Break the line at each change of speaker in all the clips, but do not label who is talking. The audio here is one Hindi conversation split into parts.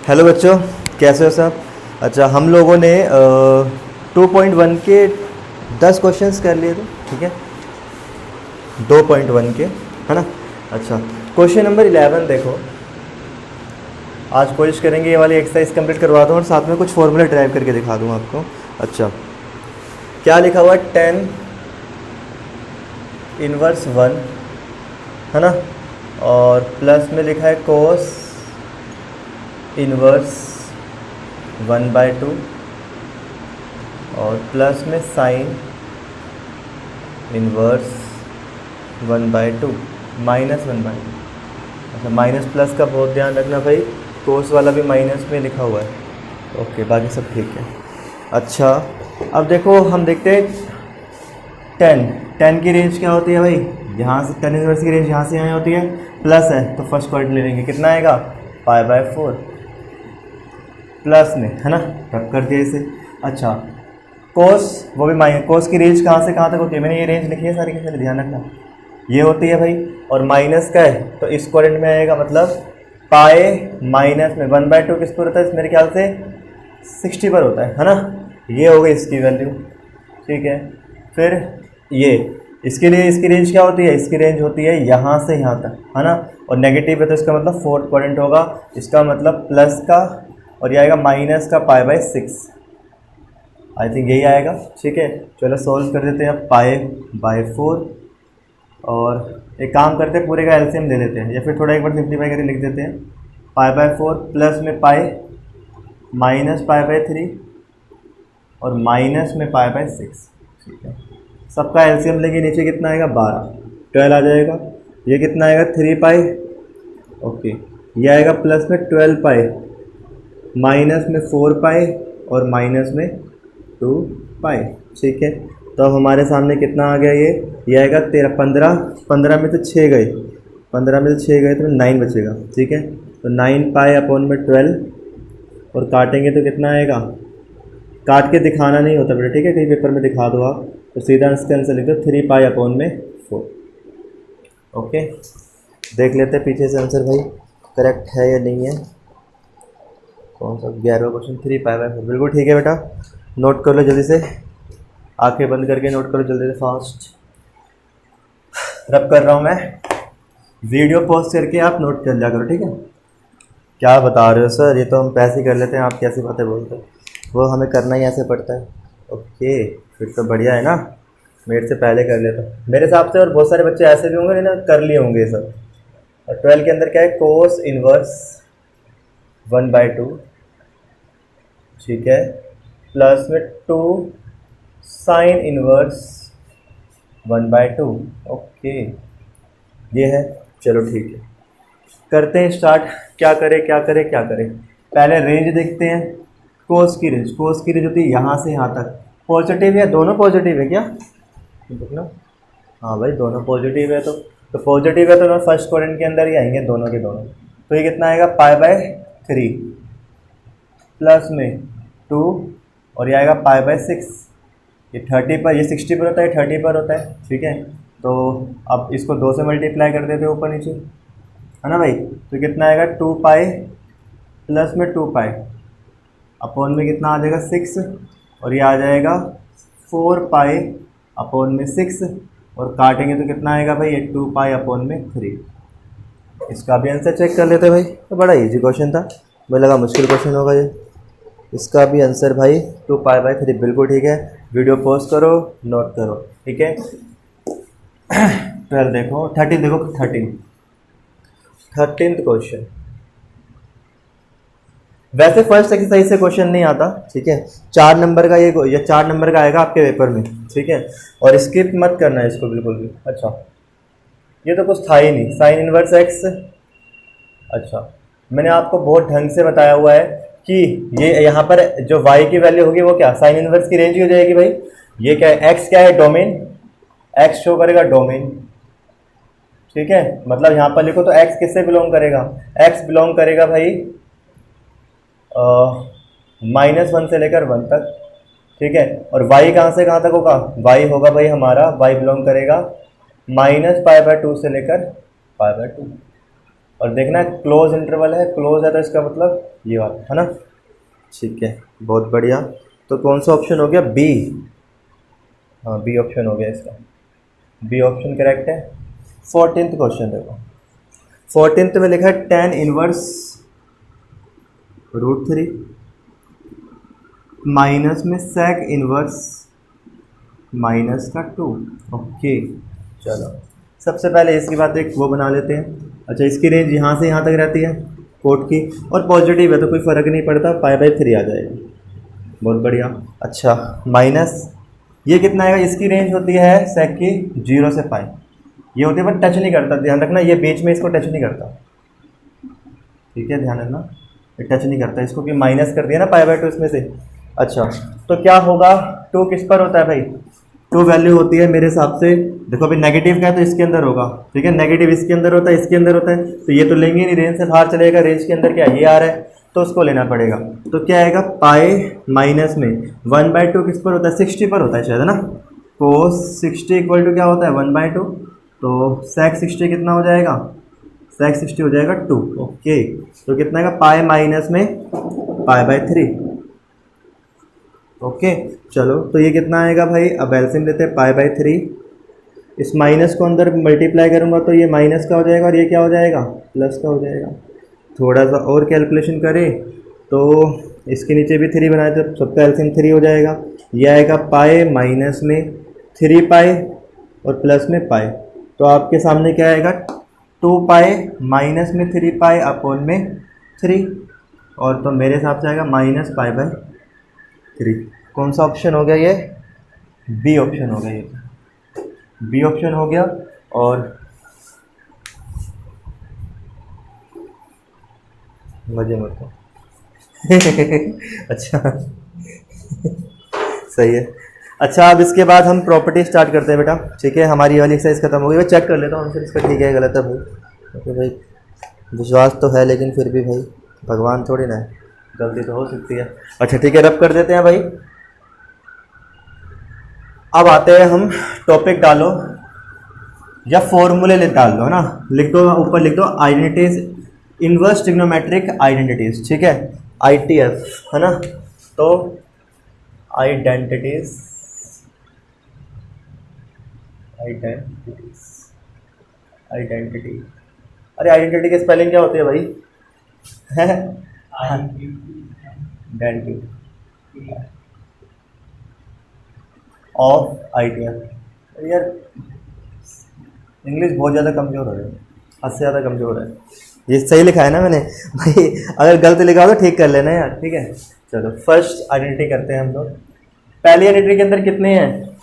हेलो बच्चों, कैसे हो सब। अच्छा, हम लोगों ने 2.1 के 10 क्वेश्चंस कर लिए थे, ठीक है। 2.1 के, है ना। अच्छा, क्वेश्चन नंबर 11 देखो। आज कोशिश करेंगे ये वाली एक्सरसाइज कंप्लीट करवा दूँ और साथ में कुछ फॉर्मूला ड्राइव करके दिखा दूँ आपको। अच्छा, क्या लिखा हुआ है, 10 इनवर्स 1, है ना। और प्लस में लिखा है कोस इनवर्स 1/2 और प्लस में साइन इनवर्स 1/2 -1/2। अच्छा, माइनस प्लस का बहुत ध्यान रखना भाई, कोस वाला भी माइनस में लिखा हुआ है। ओके, बाकी सब ठीक है। अच्छा, अब देखो हम देखते हैं 10 की रेंज क्या होती है भाई। यहाँ से 10 इनवर्स की रेंज यहाँ से यहाँ होती है, प्लस है तो फर्स्ट क्वाड्रेंट ले लेंगे। कितना आएगा, π/4 प्लस में, है ना, रब कर दिया इसे। अच्छा, कोस वो भी माइनस, कोस की रेंज कहाँ से कहाँ तक होती है, मैंने ये रेंज लिखी है सारी की सारी, ध्यान रखना। ये होती है भाई, और माइनस का है तो इस क्वाड्रेंट में आएगा, मतलब पाए माइनस में 1/2 किस पर होता है, मेरे ख्याल से 60 पर होता है ना। ये हो गई इसकी वैल्यू, ठीक है। फिर ये इसके लिए इसकी रेंज क्या होती है, इसकी रेंज होती है यहाँ से यहाँ तक, है ना। और नेगेटिव है तो इसका मतलब फोर्थ क्वाड्रेंट होगा, इसका मतलब प्लस का, और ये आएगा माइनस का π/6। आई थिंक यही आएगा, ठीक है। चलो सॉल्व कर देते हैं अब, π/4। और एक काम करते हैं, पूरे का एलसीएम ले लेते हैं, या फिर थोड़ा एक बार सिंप्लीफाई करके लिख देते हैं। π/4 प्लस में माइनस π/3 और माइनस में π/6, ठीक है। सबका एलसीएम लेके नीचे कितना आएगा, 12 आ जाएगा। ये कितना आएगा, 3π, ओके। ये आएगा प्लस में 12π, माइनस में 4π और माइनस में 2π, ठीक है। तो अब हमारे सामने कितना आ गया, ये आएगा 13, 15 में तो 6 गए, 15 में तो 6 गए तो 9 बचेगा, ठीक है। तो 9π/12, और काटेंगे तो कितना आएगा, काट के दिखाना नहीं होता बेटा, ठीक है। कहीं पेपर में दिखा दो आप तो सीधा इसका आंसर लिख दो 3π/4। ओके, देख लेते हैं पीछे से आंसर भाई करेक्ट है या नहीं है। कौन सा 11वां क्वेश्चन, 3π/4, बिल्कुल ठीक है बेटा। नोट कर लो जल्दी से, आंखें बंद करके नोट करो जल्दी से, फास्ट। रब कर रहा हूँ मैं, वीडियो पॉज करके आप नोट कर लिया करो, ठीक है। क्या बता रहे हो सर, ये तो हम पैसे कर लेते हैं, आप कैसी बातें बोलते हैं, वो हमें करना ही ऐसे पड़ता है। ओके, फिर तो बढ़िया है ना, मेरे से पहले कर लेता हूँ मेरे हिसाब से। और बहुत सारे बच्चे ऐसे भी होंगे ना, कर लिए होंगे ये सब। और 12 के अंदर क्या है, कोस इनवर्स 1/2, ठीक है, प्लस में 2 साइन इनवर्स 1/2। ओके, ये है, चलो ठीक है, करते हैं स्टार्ट। क्या करें क्या करें क्या करें, पहले रेंज देखते हैं। कोस की रेंज होती है यहाँ से यहाँ तक। पॉजिटिव है, दोनों पॉजिटिव है क्या, देखना। हाँ भाई, दोनों पॉजिटिव है, तो पॉजिटिव है तो मैं फर्स्ट क्वाड्रेंट के अंदर ही आएंगे दोनों के दोनों। तो ये कितना आएगा, π/3 प्लस में 2 और ये आएगा π/6। ये 30 पर, ये 60 पर होता है, 30 पर होता है, ठीक है। तो अब इसको 2 से मल्टीप्लाई कर देते हैं ऊपर नीचे, है ना भाई। तो कितना आएगा, 2π प्लस में 2π अपॉन में कितना आ जाएगा, 6, और ये आ जाएगा 4π/6, और काटेंगे तो कितना आएगा भाई, ये 2π/3। इसका भी आंसर चेक कर लेते हैं भाई, तो बड़ा इजी क्वेश्चन था, मुझे लगा मुश्किल क्वेश्चन होगा ये। इसका भी आंसर भाई 2π/3, बिल्कुल ठीक है। वीडियो पॉज करो, नोट करो, ठीक है। 12 देखो, 13 देखो, 13th क्वेश्चन। वैसे फर्स्ट एक्सरसाइज से क्वेश्चन नहीं आता, ठीक है। 4 नंबर का ये 4 नंबर का आएगा आपके पेपर में, ठीक है। और स्किप मत करना है इसको बिल्कुल भी। अच्छा, ये तो कुछ था ही नहीं, साइन इनवर्स x। अच्छा, मैंने आपको बहुत ढंग से बताया हुआ है कि ये यहाँ पर जो y की वैल्यू होगी वो क्या, साइन इनवर्स की रेंज ही हो जाएगी भाई। ये क्या है, x क्या है, डोमेन, x शो करेगा डोमेन, ठीक है। मतलब यहाँ पर लिखो तो x किससे बिलोंग करेगा, x बिलोंग करेगा भाई -1 से लेकर 1 तक, ठीक है। और y कहाँ से कहाँ तक होगा, y होगा भाई हमारा, y बिलोंग करेगा -π/2 से लेकर π/2, और देखना क्लोज इंटरवल है, क्लोज है तो इसका मतलब ये वाला है ना। ठीक है, बहुत बढ़िया। तो कौन सा ऑप्शन हो गया? बी। हाँ, बी ऑप्शन हो गया इसका, बी ऑप्शन करेक्ट है। 14th क्वेश्चन देखो, 14th में लिखा है tan इनवर्स √3 माइनस में sec इनवर्स माइनस का 2। ओके, चलो सबसे पहले इसकी बात एक वो बना लेते हैं। अच्छा, इसकी रेंज यहाँ से यहाँ तक रहती है कोट की, और पॉजिटिव है तो कोई फ़र्क नहीं पड़ता, π/3 आ जाएगा। बहुत बढ़िया। अच्छा, माइनस ये कितना आएगा? इसकी रेंज होती है sec की 0 से π, ये होती है पर टच नहीं करता, ध्यान रखना ये बीच में इसको टच नहीं करता। ठीक है, ध्यान रखना ये टच नहीं करता इसको, कि माइनस कर दिया ना π/2 इसमें से। अच्छा, तो क्या होगा? 2 किस पर होता है भाई? 2 वैल्यू होती है मेरे हिसाब से, देखो अभी नेगेटिव का है तो इसके अंदर होगा। ठीक है, नेगेटिव इसके अंदर होता है, इसके अंदर होता है, तो ये तो लेंगे नहीं, रेंज से बाहर चलेगा। रेंज के अंदर क्या ये आ रहा है तो उसको लेना पड़ेगा। तो क्या आएगा? π माइनस में 1/2 किस पर होता है? 60 पर होता है शायद, है ना। cos 60 इक्वल टू क्या होता है? 1/2। तो sec 60 कितना हो जाएगा? sec 60 हो जाएगा 2। ओके, तो कितना आएगा? π माइनस में π/3। ओके, चलो तो ये कितना आएगा भाई? अब एलसीएम लेते हैं, π/3 इस माइनस को अंदर मल्टीप्लाई करूँगा तो ये माइनस का हो जाएगा और ये क्या हो जाएगा? प्लस का हो जाएगा। थोड़ा सा और कैलकुलेशन करें तो इसके नीचे भी 3 बनाए तो सबका एलसीएम 3 हो जाएगा। ये आएगा π माइनस में 3π और प्लस में π, तो आपके सामने क्या आएगा? 2π माइनस में 3π अपॉन में 3, और तो मेरे हिसाब से आएगा माइनस π/3। कौन सा ऑप्शन हो गया? ये बी ऑप्शन हो गया, ये बी ऑप्शन हो गया। और मजे मत को अच्छा सही है। अच्छा, अब इसके बाद हम प्रॉपर्टी स्टार्ट करते हैं बेटा। ठीक है, हमारी वाली एक्सरसाइज खत्म हो गई। मैं चेक कर लेता हूँ आंसर इसका ठीक है गलत है भाई, क्योंकि भाई विश्वास तो है लेकिन फिर भी भाई भगवान थोड़ी ना है, गलती तो हो सकती है। अच्छा ठीक है, रब कर देते हैं भाई। अब आते हैं हम, टॉपिक डालो या फॉर्मूले डाल दो, है ना। लिख दो, ऊपर लिख दो आइडेंटिटीज, इनवर्स ट्रिग्नोमेट्रिक आइडेंटिटीज। ठीक है, ITF, है ना। तो आइडेंटिटीज, आइडेंटिटी, अरे आइडेंटिटी की स्पेलिंग क्या होती है भाई? Identity of ITF। यार इंग्लिश बहुत ज़्यादा कमज़ोर हो रही है, हद से ज़्यादा कमज़ोर है। ये सही लिखा है ना मैंने भाई? अगर गलत लिखा हो तो ठीक कर लेना यार। ठीक है, चलो फर्स्ट आइडेंटिटी करते हैं हम लोग। पहली आइडेंटिटी के अंदर कितने हैं?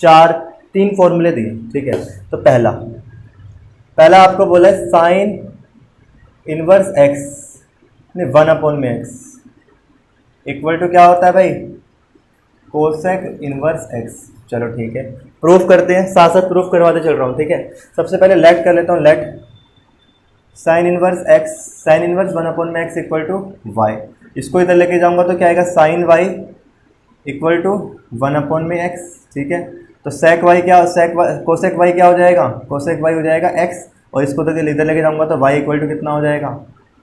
3 फॉर्मूले दिए। ठीक है, तो पहला आपको बोला है साइन इनवर्स एक्स नहीं 1/x इक्वल टू क्या होता है भाई? Cosec inverse x. चलो ठीक है, प्रूफ करते हैं, साथ साथ प्रूफ करवाते चल रहा हूँ। ठीक है, सबसे पहले लेट कर लेता हूँ। Let sine inverse x, sine inverse 1/x equal to y. इसको इधर लेके जाऊंगा तो क्या आएगा? Sine y equal to 1/x। ठीक है, तो सेक वाई क्या, कोसेक वाई क्या हो जाएगा? कोसेक वाई हो जाएगा एक्स, और इसको तो इधर लेके जाऊंगा तो वाई इक्वल टू कितना हो जाएगा?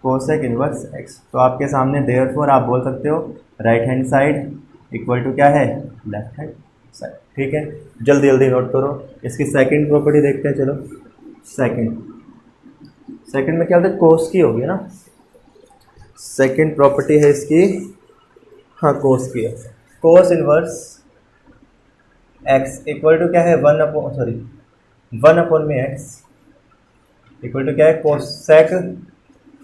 Cosec inverse x. तो आपके सामने देयरफॉर आप बोल सकते हो right hand side equal to क्या है? Left hand side. ठीक है, जल्दी जल्दी नोट करो। इसकी सेकंड प्रॉपर्टी देखते हैं। चलो सेकंड में क्या होता है? कोस की होगी ना, सेकंड प्रॉपर्टी है इसकी। हाँ, कोस की है। Cos inverse x equal to क्या है? 1/x इक्वल टू क्या है? Cosec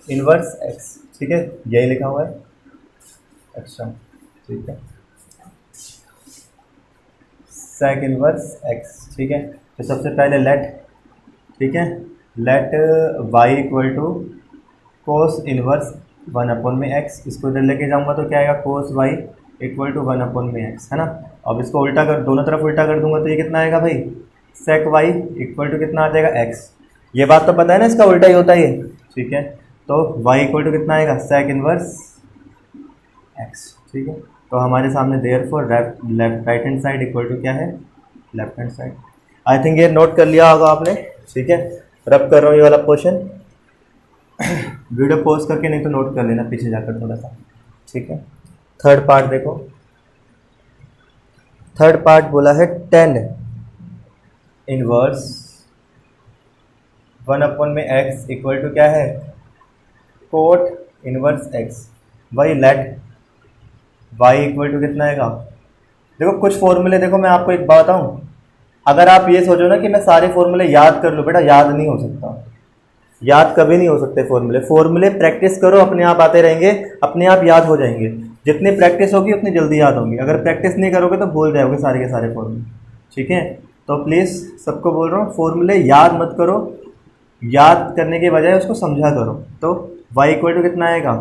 inverse x. ठीक है, यही लिखा हुआ है। अच्छा ठीक है, सेक इनवर्स एक्स। ठीक है, तो सबसे पहले लेट, ठीक है, let y equal to cos inverse 1/x। इसको इधर लेके जाऊंगा तो क्या आएगा? कोस y इक्वल टू 1/x, है ना। अब इसको उल्टा कर, दोनों तरफ उल्टा कर दूंगा तो ये कितना आएगा भाई? सेक y इक्वल टू कितना आ जाएगा? x। ये बात तो पता है ना, इसका उल्टा ही होता है ये। ठीक है, तो y इक्वल टू कितना आएगा? Sec inverse x। ठीक है, तो हमारे सामने therefore right hand side equal to क्या है? Left hand side. I think ये नोट कर लिया होगा आपने। ठीक है, रब कर रहा हूँ ये वाला पोर्शन। वीडियो पॉज करके नहीं तो नोट कर लेना पीछे जाकर थोड़ा सा, ठीक है। थर्ड पार्ट देखो, थर्ड पार्ट बोला है 10 इनवर्स 1 में x इक्वल टू क्या है, कोट इनवर्स x। वही लेट y इक्वल टू कितना आएगा। देखो कुछ फॉर्मूले, देखो मैं आपको एक बात बताऊं, अगर आप ये सोचो ना कि मैं सारे फॉर्मूले याद कर लूँ, बेटा याद नहीं हो सकता, याद कभी नहीं हो सकते फॉर्मूले। फॉर्मूले प्रैक्टिस करो, अपने आप आते रहेंगे, अपने आप याद हो जाएंगे। जितनी प्रैक्टिस होगी उतनी जल्दी याद होंगी। अगर प्रैक्टिस नहीं करोगे तो भूल जाओगे सारे के सारे फॉर्मूले, ठीक है। तो प्लीज़ सबको बोल रहा हूँ, फॉर्मूले याद मत करो, याद करने के बजाय उसको समझा करो। तो y इक्वल टू कितना आएगा,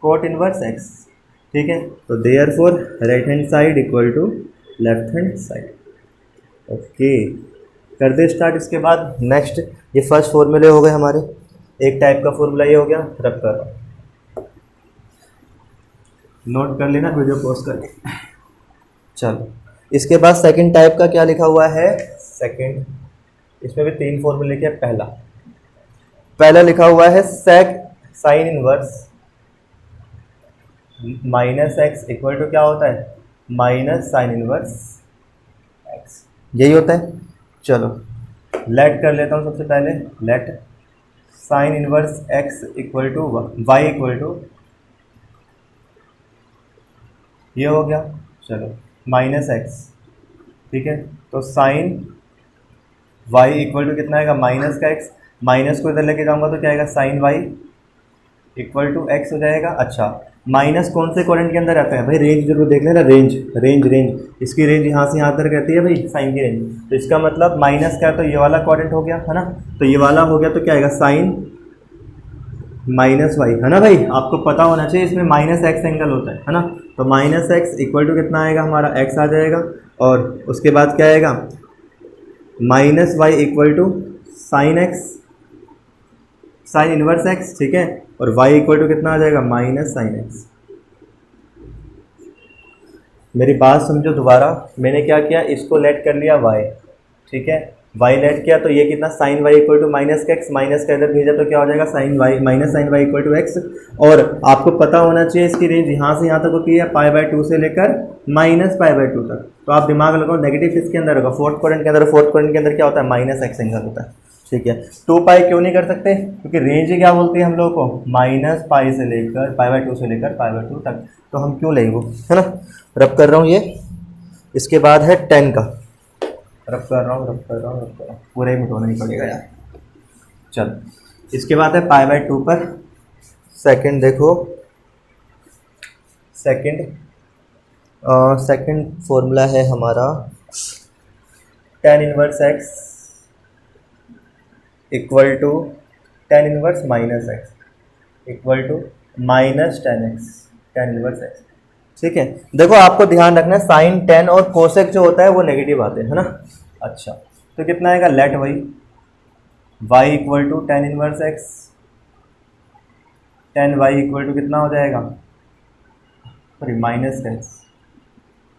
कोट इनवर्स x, ठीक है। तो therefore right hand side equal to left hand side. Okay, कर दे स्टार्ट। इसके बाद नेक्स्ट, ये फर्स्ट फॉर्मूले हो गए हमारे, एक टाइप का फॉर्मूला ये हो गया, रब कर रहा हूँ, नोट कर लेना वीडियो पॉज करके। चलो, इसके बाद सेकंड टाइप का क्या लिखा हुआ है, सेकंड, इसमें भी 3 फॉर्मूले के। पहला लिखा हुआ है sec sine inverse minus x equal to क्या होता है, माइनस साइन इनवर्स एक्स, यही होता है। चलो लेट कर लेता हूँ सबसे पहले, let sine inverse x equal to y equal to, ये हो गया। चलो माइनस एक्स, ठीक है। तो साइन वाई इक्वल टू कितना आएगा, माइनस का एक्स, माइनस को इधर लेके जाऊंगा तो क्या आएगा, sine y equal to x हो जाएगा। अच्छा, माइनस कौन से क्वाड्रेंट के अंदर आता है भाई, रेंज जरूर देख लेना, रेंज रेंज रेंज, इसकी रेंज यहाँ से यहाँ तक रहती है भाई, साइन की रेंज। तो इसका मतलब माइनस का, तो ये वाला क्वाड्रेंट हो गया है ना, तो ये वाला हो गया, तो क्या आएगा, साइन माइनस वाई, है ना भाई। आपको पता होना चाहिए इसमें माइनस एक्स एंगल होता है ना। तो माइनस एक्स इक्वल टू कितना आएगा, हमारा एक्स आ जाएगा, और उसके बाद क्या आएगा, minus y equal to sine x, sine inverse x, ठीक है। और y इक्वल टू कितना आ जाएगा, माइनस साइन एक्स। मेरी बात समझो दोबारा, मैंने क्या किया, इसको लेट कर लिया y, ठीक है, y लेट किया, तो ये कितना, sine y equal to minus का एक्स, माइनस का इधर भेजा तो क्या हो जाएगा, sine y minus sine y equal to x. और आपको पता होना चाहिए इसकी रेंज यहाँ से यहाँ तक होती है, π/2 से लेकर माइनस π/2 तक। तो आप दिमाग लगाओ, नेगेटिव किसके अंदर होगा, फोर्थ क्वाड्रेंट के अंदर। फोर्थ क्वाड्रेंट के अंदर क्या होता है, माइनस एक्स एंगल होता है, ठीक है। 2π क्यों नहीं कर सकते, क्योंकि रेंज क्या बोलते हैं हम लोग को, माइनस पाई से लेकर π/2 से लेकर π/2 तक। तो हम क्यों लेंगे वो, है ना। रब कर रहा हूँ ये। इसके बाद है 10 का, रब कर रहा हूँ पूरा ही मिटाना ही पड़ेगा यार। चल, इसके बाद है π/2 पर सेकंड। देखो सेकंड फॉर्मूला है हमारा tan inverse x equal to tan inverse minus x equal to minus tan x, tan inverse x, ठीक है। देखो आपको ध्यान रखना है, साइन tan और कोसेक जो होता है वो नेगेटिव आते हैं, है ना। अच्छा, तो कितना आएगा, let y equal to tan inverse x, tan y equal to कितना हो जाएगा, sorry minus x,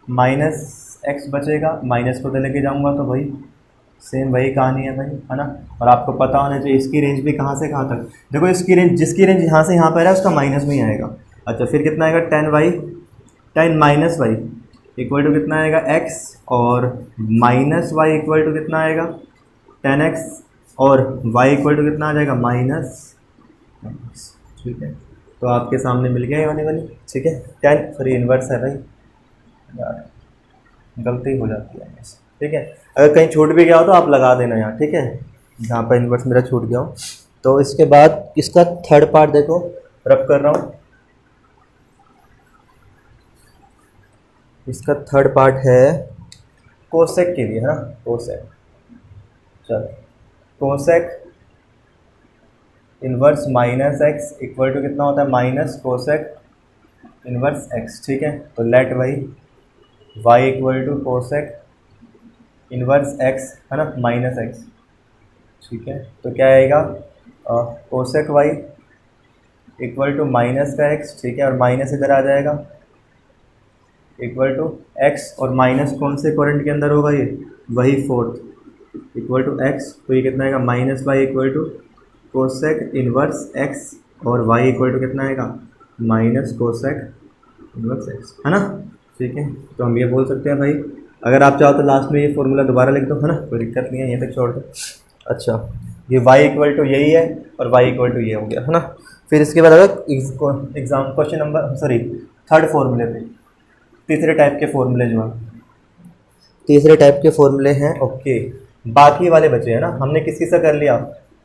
minus x बचेगा, माइनस को तो लेके जाऊंगा तो भाई सेम वही कहानी है भाई, है ना। और आपको पता होना चाहिए इसकी रेंज भी कहाँ से कहाँ तक। देखो इसकी रेंज, जिसकी रेंज यहाँ से यहाँ पर है उसका माइनस में ही आएगा। अच्छा, फिर कितना आएगा, tan minus y equal to कितना आएगा, x, और माइनस वाई इक्वल टू कितना आएगा, tan x, और y इक्वल टू कितना आ जाएगा, माइनस, ठीक है। तो आपके सामने मिल गया ये वाली, ठीक है। tan सॉरी इन्वर्स है भाई यार, गलती हो जाती है, ठीक है। अगर कहीं छूट भी गया हो तो आप लगा देना यहाँ, ठीक है, जहाँ पर इन्वर्स मेरा छूट गया हो। तो इसके बाद इसका थर्ड पार्ट देखो, रब कर रहा हूँ। इसका थर्ड पार्ट है कोसेक के लिए, है ना, कोसेक। चलो, cosec inverse minus x equal to कितना होता है, माइनस कोसेक इन्वर्स एक्स, ठीक है। तो let y equal to cosec inverse x, है ना, माइनस एक्स, ठीक है। तो क्या आएगा, cosec y equal to minus का एक्स, ठीक है, और माइनस इधर आ जाएगा इक्वल टू एक्स, और माइनस कौन से क्वाड्रेंट के अंदर होगा, ये वही फोर्थ, इक्वल टू एक्स। तो ये कितना आएगा, minus y equal to cosec inverse x और वाई इक्वल टू कितना आएगा माइनस कोसेक इनवर्स एक्स, है ना। ठीक है, तो हम ये बोल सकते हैं भाई, अगर आप चाहो तो लास्ट में ये फॉर्मूला दोबारा लिख दो, है ना, कोई दिक्कत नहीं है, ये तक छोड़ दो। अच्छा, ये y इक्वल टू यही है और y इक्वल टू ये हो गया, है ना। फिर इसके बाद अगर exam question number sorry third फॉर्मूले पे, तीसरे टाइप के फॉर्मूले जो हैं, तीसरे टाइप के फॉर्मूले हैं। ओके, बाकी वाले बचे हैं ना, हमने किस किस का कर लिया,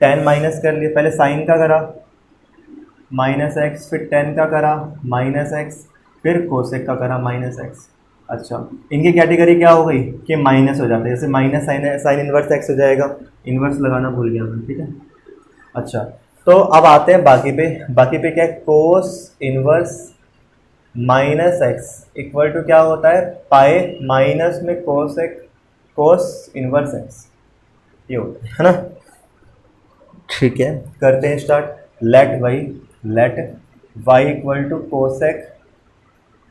tan माइनस कर लिया, पहले साइन का करा माइनस एक्स, फिर tan का करा माइनस एक्स, फिर कोसेक का करा माइनस एक्स। अच्छा, इनकी कैटेगरी क्या हो गई कि माइनस हो जाता है, जैसे माइनस साइन इनवर्स एक्स हो जाएगा, इन्वर्स लगाना भूल गया मैं, ठीक है। अच्छा, तो अब आते हैं बाकी पे, बाकी पे क्या है, cos inverse minus x equal to क्या होता है, पाए माइनस में कोस इनवर्स एक्स, ये होता है ना। ठीक है, करते हैं start. Let y equal to cosec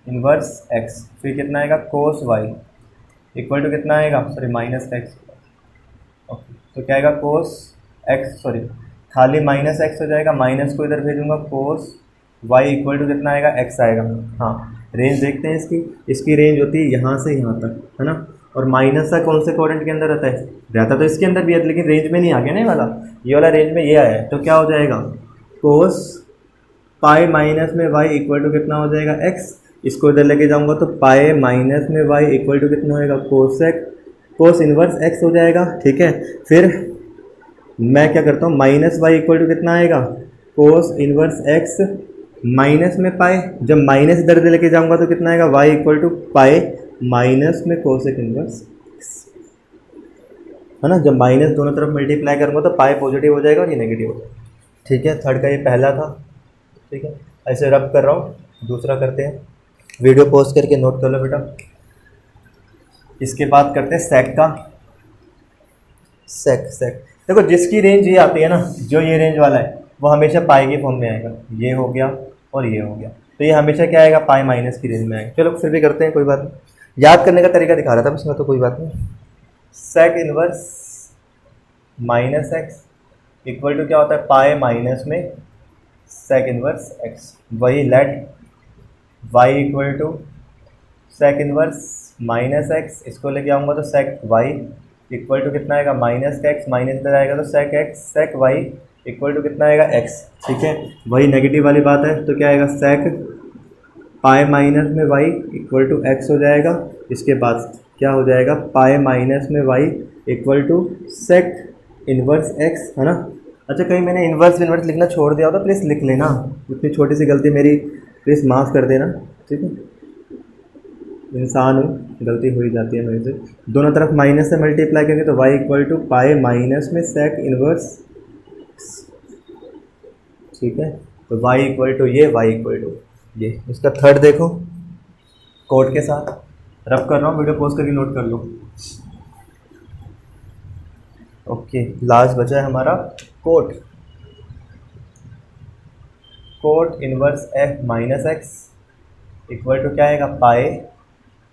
inverse x, फिर कितना आएगा कोस वाई इक्वल टू कितना आएगा, सॉरी माइनस एक्स। ओके, तो क्या आएगा कोस एक्स, सॉरी खाली माइनस एक्स हो जाएगा, माइनस को इधर भेजूंगा, कोस वाई इक्वल टू कितना आएगा, एक्स आएगा। हाँ, रेंज देखते हैं इसकी रेंज होती है यहाँ से यहाँ तक, है ना। और माइनस का कौन से क्वाड्रेंट के अंदर रहता तो इसके अंदर भी है, लेकिन रेंज में नहीं आ गया ना वाला, ये वाला रेंज में ये आया है, तो क्या हो जाएगा कोस पाई माइनस में वाई इक्वल टू कितना हो जाएगा, एक्स। इसको इधर लेके जाऊंगा तो पाए माइनस में वाई इक्वल टू कितना होएगा, कोस इनवर्स एक्स हो जाएगा। ठीक है, फिर मैं क्या करता हूँ, माइनस वाई इक्वल टू कितना आएगा, कोस इनवर्स एक्स माइनस में पाए, जब माइनस इधर से लेके जाऊंगा तो कितना आएगा, y equal to pi minus में कोसेक इनवर्स एक्स, है ना। जब माइनस दोनों तरफ मल्टीप्लाई करूँगा तो पाए पॉजिटिव हो जाएगा और ये नेगेटिव हो जाएगा। ठीक है, थर्ड का ये पहला था। ठीक है, ऐसे रब कर रहा हूँ, दूसरा करते हैं, वीडियो पॉज करके नोट कर लो बेटा। इसके बाद करते हैं सेक का। सेक देखो, जिसकी रेंज ये आती है ना, जो ये रेंज वाला है वो हमेशा पाई की फॉर्म में आएगा, ये हो गया और ये हो गया, तो ये हमेशा क्या आएगा, पाई माइनस की रेंज में आएगा। चलो फिर भी करते हैं, कोई बात नहीं, याद करने का तरीका दिखा रहा था बस मैं, तो कोई बात नहीं। Sec inverse minus x equal to क्या होता है, पाई माइनस में सेक इनवर्स एक्स। वही let y equal to sec inverse minus x, इसको लेके आऊँगा तो सेक वाई इक्वल टू कितना आएगा, माइनस का एक्स, माइनस इधर आएगा तो sec x, sec y equal to कितना आएगा, एक्स। ठीक है, वही नेगेटिव वाली बात है, तो क्या आएगा, सेक पाई माइनस में वाई इक्वल टू एक्स हो जाएगा। इसके बाद क्या हो जाएगा, पाई माइनस में y equal to sec inverse x, है ना। अच्छा, कहीं मैंने इनवर्स लिखना छोड़ दिया हो तो प्लीज़ लिख लेना, इतनी छोटी सी गलती मेरी प्लीज़ माफ़ कर देना। ठीक है, इंसान हूँ, गलती हो ही जाती है मेरे से। दोनों तरफ माइनस से मल्टीप्लाई करेंगे तो y equal to pi minus में सेक इनवर्स। ठीक है, तो y इक्वल टू ये, y इक्वल टू ये। इसका थर्ड देखो, कोड के साथ रब कर रहा हूँ, वीडियो पॉज करके नोट कर लो। ओके, लास्ट बचा है हमारा cot inverse F minus x equal to क्या आएगा, पाए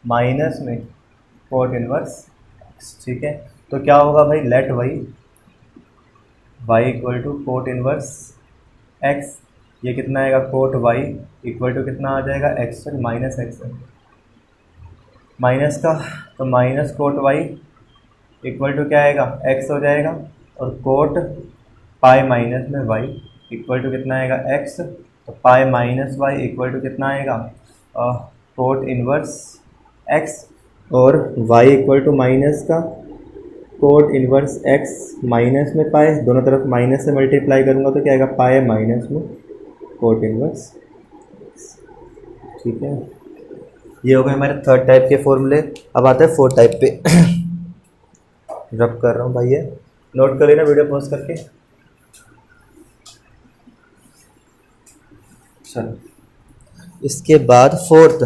माइनस में कोट इनवर्स एक्स। ठीक है, तो क्या होगा भाई, let y equal to cot inverse x, ये कितना आएगा, कोट वाई इक्वल टू कितना आ जाएगा, एक्स माइनस एक्स है, माइनस का तो minus cot y equal to क्या आएगा, एक्स हो जाएगा, और कोट पाई माइनस में वाई इक्वल टू कितना आएगा, एक्स। तो pi minus y equal to कितना आएगा, कोट इनवर्स एक्स, और y इक्वल टू माइनस का कोट इनवर्स एक्स माइनस में पाए, दोनों तरफ माइनस से मल्टीप्लाई करूँगा तो क्या आएगा, पाए माइनस में कोट इनवर्स। ठीक है, ये हो गए हमारे थर्ड टाइप के फॉर्मूले। अब आते हैं फोर्थ टाइप पे। रब कर रहा हूँ भाई, ये नोट कर लेना वीडियो पॉज करके। चलो, इसके बाद फोर्थ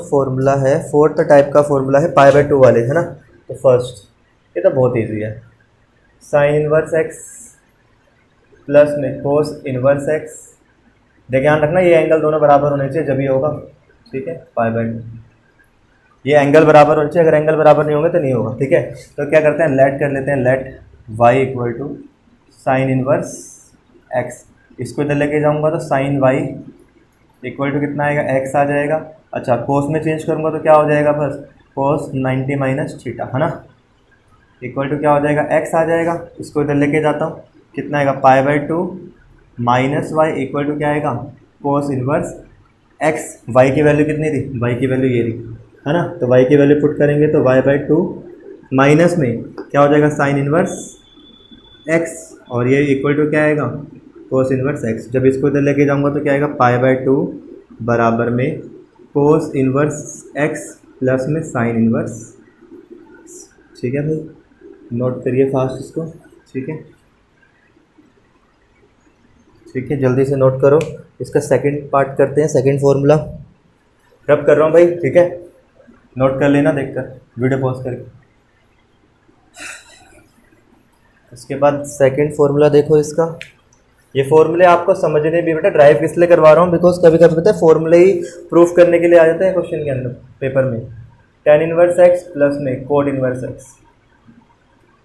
फॉर्मूला है, फोर्थ टाइप का फॉर्मूला है पाई बाय 2 वाले, है ना। तो फर्स्ट, ये तो बहुत इजी है, साइन इनवर्स एक्स प्लस में कोस इनवर्स एक्स। ध्यान रखना, ये एंगल दोनों बराबर होने चाहिए जब ये होगा। ठीक है, पाई बाय 2, ये एंगल बराबर होने चाहिए, अगर एंगल बराबर नहीं होंगे तो नहीं होगा। ठीक है, तो क्या करते हैं, लेट कर लेते हैं, y equal to sine inverse x. इसको इधर लेके जाऊंगा तो साइन वाई इक्वल टू कितना आएगा, एक्स आ जाएगा। अच्छा कोस में चेंज करूंगा तो क्या हो जाएगा, बस कोस 90 माइनस थीटा, है ना, इक्वल टू क्या हो जाएगा, एक्स आ जाएगा। इसको इधर लेके जाता हूँ, कितना आएगा, pi by two minus y equal to क्या आएगा, कोस इनवर्स एक्स। वाई की वैल्यू कितनी थी, वाई की वैल्यू ये थी, है ना, तो वाई की वैल्यू पुट करेंगे तो वाई बाई टू माइनस में क्या हो जाएगा, साइन इनवर्स एक्स, और ये इक्वल टू क्या आएगा, कोस इनवर्स एक्स। जब इसको इधर लेके जाऊंगा तो क्या आएगा, पाई बाई टू बराबर में कोस इनवर्स एक्स प्लस में साइन इनवर्स। ठीक है भाई, नोट करिए फास्ट इसको। ठीक है, ठीक है, जल्दी से नोट करो। इसका सेकंड पार्ट करते हैं, सेकंड फॉर्मूला रब कर रहा हूँ भाई। ठीक है, नोट कर लेना देखकर, वीडियो पॉज करके। उसके बाद सेकंड फॉर्मूला देखो इसका। ये फॉर्मूले आपको समझने भी बेटा ड्राइव किस लिए करवा रहा हूँ, बिकॉज कभी कभी पता है फॉर्मूले ही प्रूफ करने के लिए आ जाते हैं क्वेश्चन के अंदर पेपर में। टेन इनवर्स एक्स प्लस में कोड इनवर्स एक्स।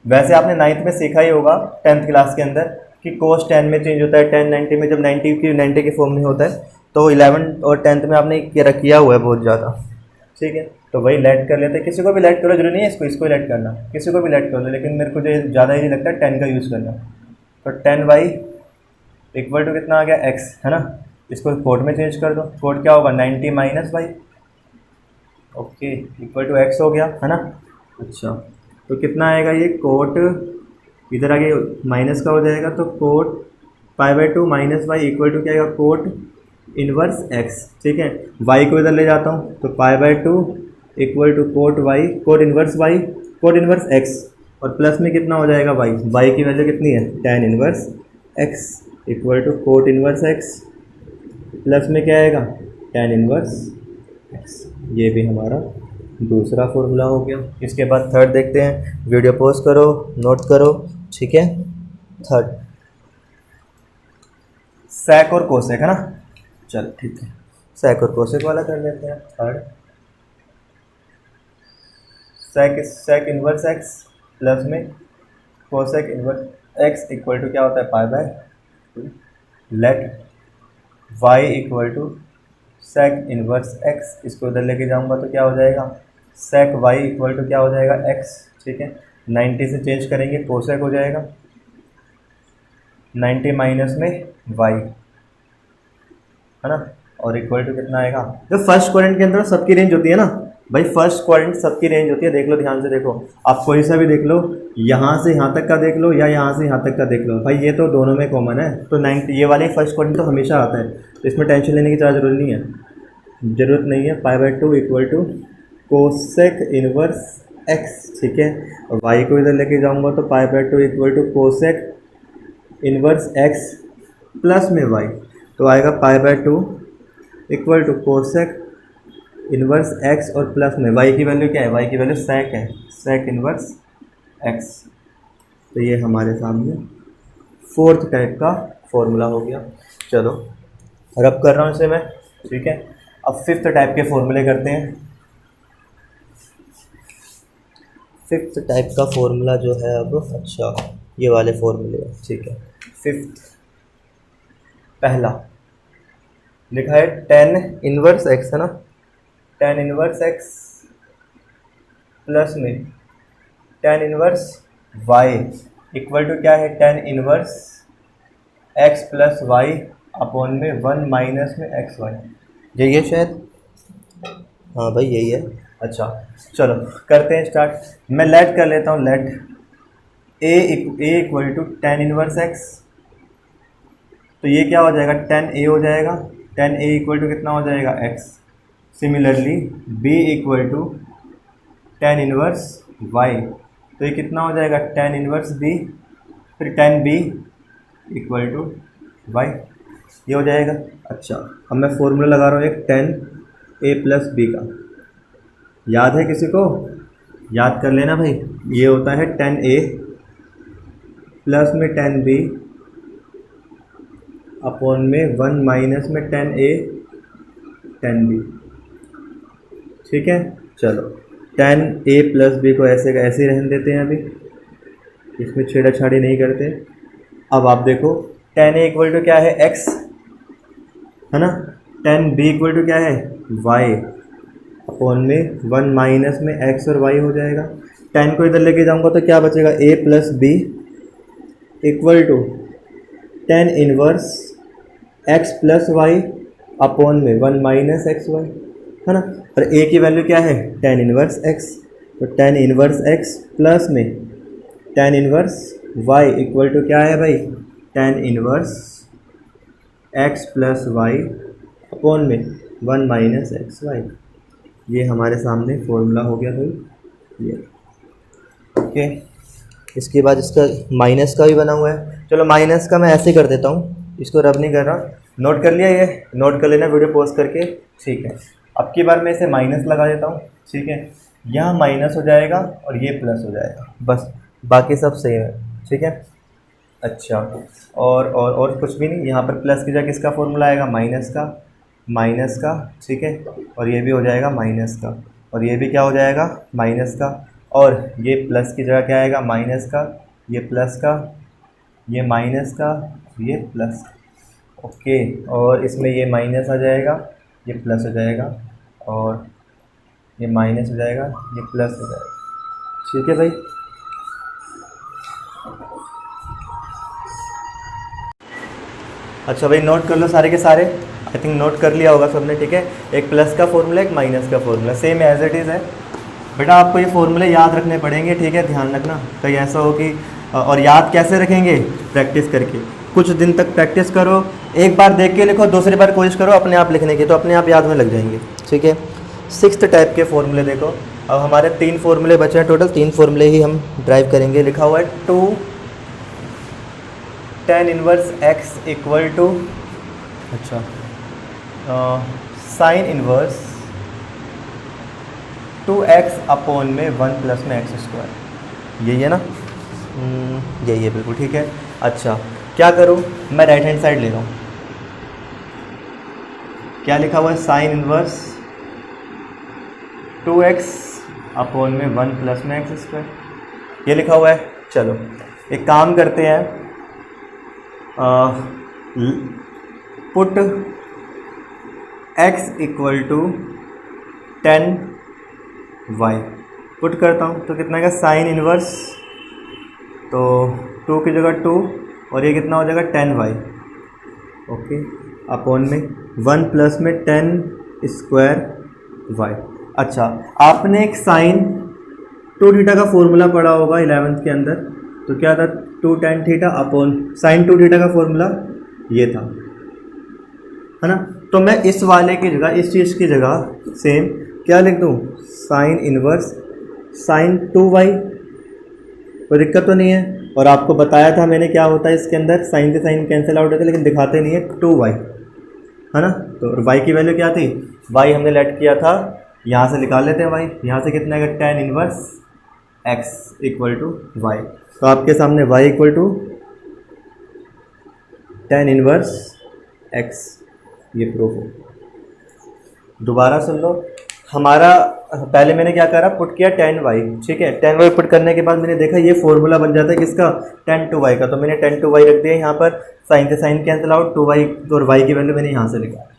वैसे आपने 9th में सीखा ही होगा 10th क्लास के अंदर कि कोस 10 में चेंज होता है, 10 90 में, जब 90 के फॉर्म में होता है, तो 11 और 10th में आपने किया हुआ है बहुत ज़्यादा। ठीक है, तो वही लेट कर लेते हैं, किसी को भी लेट करो, जरूरी नहीं है इसको लेट करना, किसी को भी लेट कर लो, लेकिन मेरे को जो ज़्यादा ईजी लगता है 10 का यूज़ करना। तो 10 वाई इक्वल टू कितना आ गया, एक्स, है ना, इसको कोड में चेंज कर दो, कोड क्या होगा, 90 minus y, okay, equal to x हो गया, है ना। अच्छा तो कितना आएगा ये, कोट इधर आगे माइनस का हो जाएगा, तो cot pi by two minus y equal to क्या आएगा, कोट इनवर्स एक्स। ठीक है, वाई को इधर ले जाता हूँ तो pi by two equal to cot y, cot inverse y, cot inverse x, और प्लस में कितना हो जाएगा वाई, वाई की वैल्यू कितनी है, tan inverse x equal to cot inverse x, plus में क्या आएगा, टेन इनवर्स एक्स। ये भी हमारा दूसरा फॉर्मूला हो गया। इसके बाद थर्ड देखते हैं, वीडियो पॉज करो, नोट करो। ठीक है, थर्ड सैक और कोसेक, है ना, चल ठीक है, सैक और कोसेक वाला कर लेते हैं। Third sec inverse x plus में cosec inverse x equal to क्या होता है, pi by two. Let y equal to sec inverse x, इसको उधर लेके जाऊंगा तो क्या हो जाएगा, सेक वाई इक्वल टू क्या हो जाएगा, एक्स। ठीक है, 90 से चेंज करेंगे कोसेक हो जाएगा 90 माइनस में वाई, है ना, और इक्वल टू कितना आएगा, जो फर्स्ट क्वाड्रेंट के अंदर सबकी रेंज होती है ना भाई, फर्स्ट क्वाड्रेंट सबकी रेंज होती है, देख लो ध्यान से देखो, आप कोई सा भी देख लो, यहाँ से यहाँ तक का देख लो या यहाँ से यहाँ तक का देख लो भाई, ये तो दोनों में कॉमन है, तो 90 ये वाले फर्स्ट क्वाड्रेंट तो हमेशा आता है, तो इसमें टेंशन लेने की ज़्यादा ज़रूरत नहीं है। Pi by two equal to cosec inverse x. ठीक है, और वाई को इधर लेके जाऊंगा तो pi by two equal to cosec inverse x plus में वाई, तो आएगा pi by two equal to cosec inverse x और प्लस में वाई की वैल्यू क्या है, वाई की वैल्यू सेक है, सेक इनवर्स एक्स। तो ये हमारे सामने फोर्थ टाइप का फॉर्मूला हो गया। चलो रब कर रहा हूँ इसे मैं। ठीक है, अब फिफ्थ टाइप के फॉर्मूले करते हैं। फिफ्थ टाइप का फॉर्मूला जो है अब, अच्छा ये वाले फॉर्मूले, ठीक है। फिफ्थ पहला लिखा है टेन इनवर्स एक्स, है ना, टेन इनवर्स एक्स प्लस में tan inverse y equal to क्या है, tan inverse x plus y upon में वन माइनस में एक्स वाई। यही है शायद, हाँ भाई यही है। अच्छा चलो करते हैं स्टार्ट। मैं लेट कर लेता हूँ, let a equal to tan inverse x, तो ये क्या हो जाएगा, टेन ए हो जाएगा, टेन ए इक्वल टू कितना हो जाएगा, x. Similarly b equal to tan inverse y, तो ये कितना हो जाएगा, टेन इनवर्स बी, फिर tan b equal to y, ये हो जाएगा। अच्छा अब मैं फॉर्मूला लगा रहा हूँ एक टेन ए प्लस बी का, याद है किसी को, याद कर लेना भाई। ये होता है टेन ए प्लस में टेन बी अपॉन में वन माइनस में टेन ए टेन बी। ठीक है, चलो टेन ए प्लस बी को ऐसे का ऐसे ही रहने देते हैं अभी। इसमें छेड़ाछाड़ी नहीं करते। अब आप देखो tan a इक्वल टू क्या है x, है ना, tan b इक्वल टू क्या है y, अपॉन में 1 माइनस में x और y हो जाएगा। tan को इधर लेके जाऊंगा तो क्या बचेगा, a plus b equal to tan inverse x plus y upon में 1 माइनस एक्स वाई, है ना। और a की वैल्यू क्या है tan इनवर्स x, तो tan इनवर्स x प्लस में tan inverse y equal to क्या है भाई, tan inverse x plus y upon में 1 माइनस एक्स वाई। ये हमारे सामने फॉर्मूला हो गया भाई ये। ओके, इसके बाद इसका माइनस का भी बना हुआ है। चलो माइनस का मैं ऐसे कर देता हूँ, इसको रब नहीं कर रहा। नोट कर लिया, ये नोट कर लेना वीडियो पॉज करके, ठीक है। अब की बार मैं इसे माइनस लगा देता हूँ, ठीक है। यहाँ माइनस हो जाएगा और ये प्लस हो जाएगा, बस बाकी सब सेम है, ठीक है। अच्छा, और कुछ भी नहीं। यहाँ पर प्लस की जगह किसका फॉर्मूला आएगा, माइनस का, ठीक है। और ये भी हो जाएगा माइनस का, और ये भी क्या हो जाएगा माइनस का, और ये प्लस की जगह क्या आएगा माइनस का, ये प्लस का, ये माइनस का, ये प्लस का। ओके, और इसमें ये माइनस आ जाएगा, ये प्लस हो जाएगा, और ये माइनस हो जाएगा, ये प्लस हो जाएगा, ठीक है भाई। अच्छा भाई, नोट कर लो सारे के सारे, आई थिंक नोट कर लिया होगा सबने, ठीक है। एक प्लस का फॉर्मूला, एक माइनस का formula, same as it is है बेटा। आपको ये फॉर्मूले याद रखने पड़ेंगे, ठीक है, ध्यान रखना। कहीं ऐसा हो कि, और याद कैसे रखेंगे, प्रैक्टिस करके। कुछ दिन तक प्रैक्टिस करो, एक बार देख के लिखो, दूसरी बार कोशिश करो अपने आप लिखने की, तो अपने आप याद में लग जाएंगे, ठीक है। 6th टाइप के फॉर्मूले देखो। अब हमारे 3 फॉर्मूले बचे हैं टोटल, 3 फॉर्मूले ही हम ड्राइव करेंगे। लिखा हुआ है 2 tan inverse x equal to, अच्छा, साइन इनवर्स 2x अपॉन में 1 प्लस में एक्स स्क्वायर। यही है ना, यही है बिल्कुल, ठीक है। अच्छा, क्या करूँ मैं, राइट हैंड साइड ले रहा हूँ। क्या लिखा हुआ है, साइन इनवर्स 2x अपॉन में 1 प्लस में एक्स स्क्वायर, ये लिखा हुआ है। चलो एक काम करते हैं, put x equal to 10y put करता हूँ तो कितना आएगा, साइन इनवर्स, तो 2 की जगह 2, और ये कितना हो जाएगा 10y, ओके, अपॉन में 1 प्लस में 10 स्क्वायर y। अच्छा, आपने एक साइन 2 थीटा का फॉर्मूला पढ़ा होगा 11th के अंदर, तो क्या था 2 tan theta upon sine 2 theta का फॉर्मूला ये था, है ना। तो मैं इस वाले की जगह, इस चीज़ की जगह सेम क्या लिख दूँ, साइन इनवर्स साइन 2y, कोई दिक्कत तो नहीं है। और आपको बताया था मैंने क्या होता है इसके अंदर, साइन से साइन कैंसिल आउट होता है, लेकिन दिखाते नहीं है, 2y, है ना। तो y की वैल्यू क्या थी, y हमने लेट किया था, यहाँ से निकाल लेते हैं y, यहाँ से कितना आएगा tan inverse x equal to y। तो आपके सामने y equal to tan inverse x, ये प्रूफ हो। दोबारा सुन लो, हमारा पहले मैंने क्या करा, पुट किया tan y, ठीक है। tan y पुट करने के बाद मैंने देखा ये फॉर्मूला बन जाता है किसका, tan 2y का, तो मैंने tan 2y रख दिया यहाँ पर, साइन से साइन कैंसिल आउट, 2y और y की वैल्यू मैंने यहाँ से निकाला,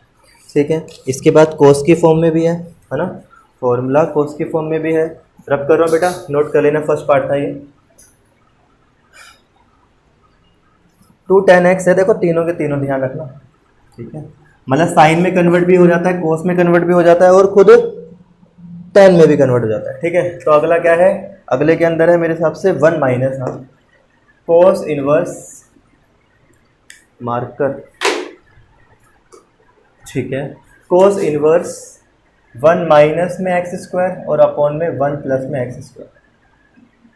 ठीक है। इसके बाद कोस की फॉर्म में भी है ना, फॉर्मूला कोस की फॉर्म में भी है। रब कर रहा हूँ बेटा, नोट कर लेना, फर्स्ट पार्ट था ये। 2 tan x है, देखो तीनों के तीनों ध्यान रखना, ठीक है। मतलब साइन में कन्वर्ट भी हो जाता है, कोस में कन्वर्ट भी हो जाता है, और खुद tan में भी कन्वर्ट हो जाता है, ठीक है। तो अगला क्या है, अगले के अंदर है मेरे हिसाब से 1 माइनस, हाँ, कोस इनवर्स मार्कर, ठीक है, कोस इनवर्स 1 माइनस में एक्स स्क्वायर और अपॉन में 1 प्लस में एक्स स्क्वायर,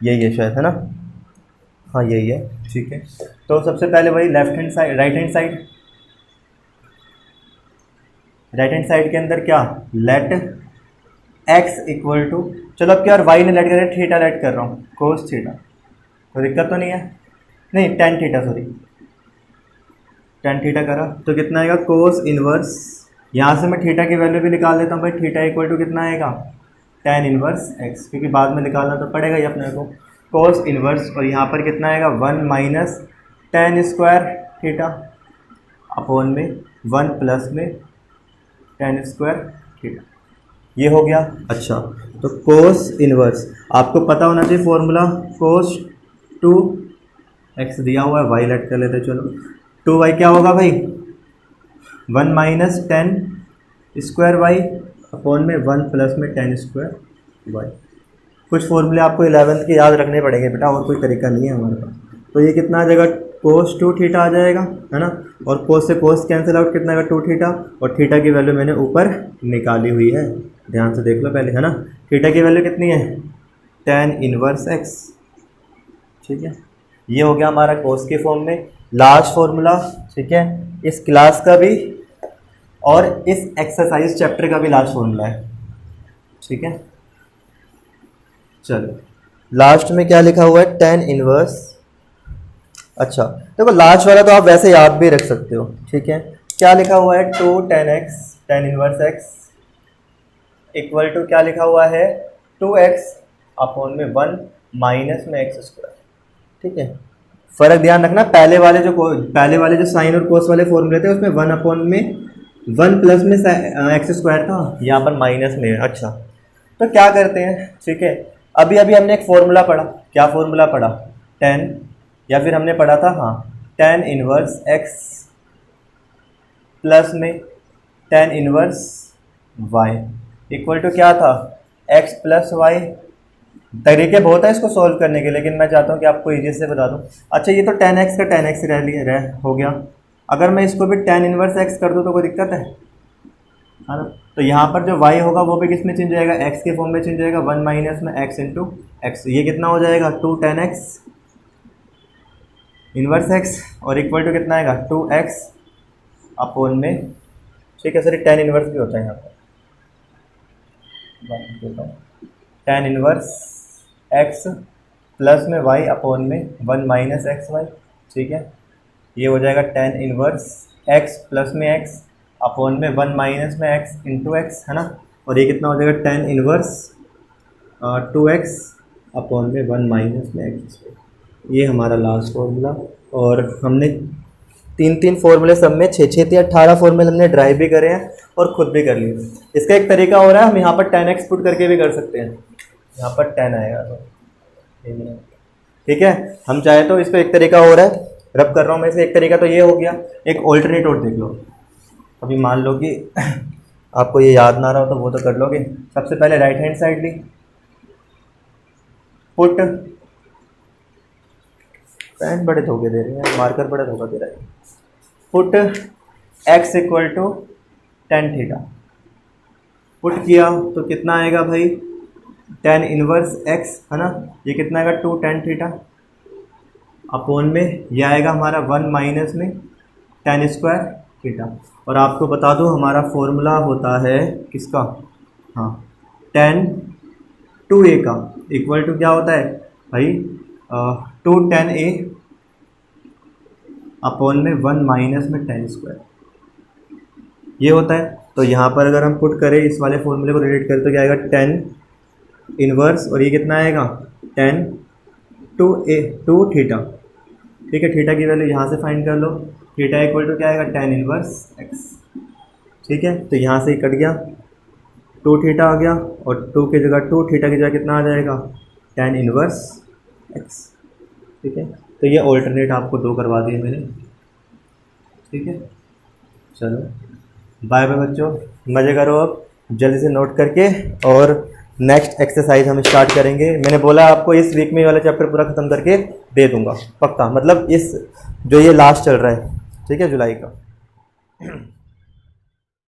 यही है शायद, है ना, हाँ यही है, ठीक है। तो सबसे पहले वही left hand side, right hand side, right hand side के अंदर क्या, लेट x इक्वल टू, चलो अब क्या, और y ने लेट कर थीटा लेट कर रहा हूँ, कोस थीटा, तो दिक्कत तो नहीं है, नहीं tan theta, sorry tan theta करा, तो कितना आएगा, कोस इनवर्स, यहाँ से मैं थीटा की वैल्यू भी निकाल देता हूँ भाई, थीटा इक्वल टू कितना आएगा, tan इनवर्स x, क्योंकि बाद में निकालना तो पड़ेगा ही अपने को, कोस इनवर्स, और यहाँ पर कितना आएगा 1 minus tan square theta upon में 1 प्लस में टेन स्क्वायर थीटा। ये हो गया। अच्छा, तो कोस इनवर्स आपको पता होना चाहिए फॉर्मूला, कोस 2x दिया हुआ है, y लेट कर लेते हैं। चलो 2y क्या होगा भाई 1 minus tan square y upon में 1 प्लस में टेन स्क्वायर वाई। कुछ फॉर्मूले आपको 11th के याद रखने पड़ेंगे बेटा, और कोई तरीका नहीं है हमारे पास। तो ये कितना आ जाएगा कोस 2 थीटा आ जाएगा, है ना, और कोस से कोस कैंसिल आउट, कितना आएगा 2 थीटा, और थीटा की वैल्यू मैंने ऊपर निकाली हुई है, ध्यान से देख लो पहले, है ना। थीटा की वैल्यू कितनी है tan इनवर्स x, ठीक है। ये हो गया हमारा कोस के फॉर्म में लास्ट फॉर्मूला, ठीक है, इस क्लास का भी और इस एक्सरसाइज चैप्टर का भी लास्ट फॉर्मूला है, ठीक है। चलो लास्ट में क्या लिखा हुआ है tan इनवर्स। अच्छा देखो लास्ट वाला तो आप वैसे याद भी रख सकते हो, ठीक है। क्या लिखा हुआ है 2 tan x tan inverse x equal to क्या लिखा हुआ है 2x अपॉन में 1 माइनस में x स्क्वायर, ठीक है। फर्क ध्यान रखना, पहले वाले जो साइन और कोस वाले फॉर्मूले थे उसमें 1 अपॉन में 1 प्लस में x स्क्वायर था, यहाँ पर माइनस में है। अच्छा तो क्या करते हैं, ठीक है, अभी हमने एक फॉर्मूला पढ़ा, क्या फॉर्मूला पढ़ा tan, या फिर हमने पढ़ा था हाँ tan इनवर्स x प्लस में tan inverse y equal to क्या था x प्लस वाई। तरीके बहुत है इसको सॉल्व करने के, लेकिन मैं चाहता हूँ कि आपको इजी से बता दूँ। अच्छा ये तो tan x का tan x हो गया, अगर मैं इसको भी tan इनवर्स x कर दूँ तो कोई दिक्कत है ना। तो यहाँ पर जो y होगा वो भी किस में चेंज होएगा, x के फॉर्म में चेंज होएगा, 1 माइनस में x इंटू एक्स। ये कितना हो जाएगा 2 tan x इनवर्स x, और इक्वल टू कितना आएगा 2x अपॉन में, ठीक है सर tan इनवर्स भी होता है यहाँ पर, tan इनवर्स x प्लस में y अपॉन में 1 माइनस एक्स वाई, ठीक है। ये हो जाएगा tan इनवर्स x प्लस में x अपॉन में 1 माइनस में x इंटू एक्स, है ना, और ये कितना हो जाएगा tan इनवर्स 2x अपॉन में 1 माइनस में x। ये हमारा लास्ट फॉर्मूला, और हमने 3 फॉर्मूले सब में 6 से 18 फॉर्मूले हमने ड्राइव भी करे हैं और खुद भी कर लिए। इसका एक तरीका हो रहा है, हम यहाँ पर tan x पुट करके भी कर सकते हैं, यहाँ पर tan आएगा तो ठीक है। हम चाहे तो इसका एक तरीका हो रहा है, रब कर रहा हूँ मैं इसे, एक तरीका तो ये हो गया। एक ऑल्टरनेट और देख लो, अभी मान लो कि आपको ये याद ना रहा हो तो वो तो कर लोगे। सबसे पहले राइट हैंड साइड ली, पुट, पेन बड़े धोखे दे रहे हैं, मार्कर बड़ा धोखा दे रहा है, put x equal to tan theta. Put किया तो कितना आएगा भाई tan इनवर्स x, है ना, ये कितना आएगा 2 tan थीटा अपॉन में ये आएगा हमारा 1 माइनस में tan स्क्वायर थीटा। और आपको बता दूं हमारा फॉर्मूला होता है किसका, हाँ tan 2a का इक्वल टू क्या होता है भाई 2 tan a अपॉन में 1 माइनस में tan स्क्वायर, ये होता है। तो यहाँ पर अगर हम पुट करें इस वाले फॉर्मूले को रिलेट करें तो क्या आएगा tan इनवर्स, और ये कितना आएगा tan 2 थीटा, ठीक है। थीटा की वैल्यू यहाँ से फाइंड कर लो, थीटा इक्वल टू क्या आएगा tan इनवर्स x, ठीक है। तो यहाँ से ही कट गया, 2 थीटा आ गया, और 2 की जगह 2 थीटा की जगह कितना आ जाएगा tan इनवर्स x, ठीक है। तो ये ऑल्टरनेट आपको 2 करवा दिए मैंने, ठीक है। चलो बाय बाय बच्चों, मज़े करो अब जल्दी से नोट करके, और नेक्स्ट एक्सरसाइज हम स्टार्ट करेंगे। मैंने बोला आपको इस वीक में ये वाला चैप्टर पूरा ख़त्म करके दे दूंगा पक्का, मतलब इस जो ये लास्ट चल रहा है, ठीक है, जुलाई का।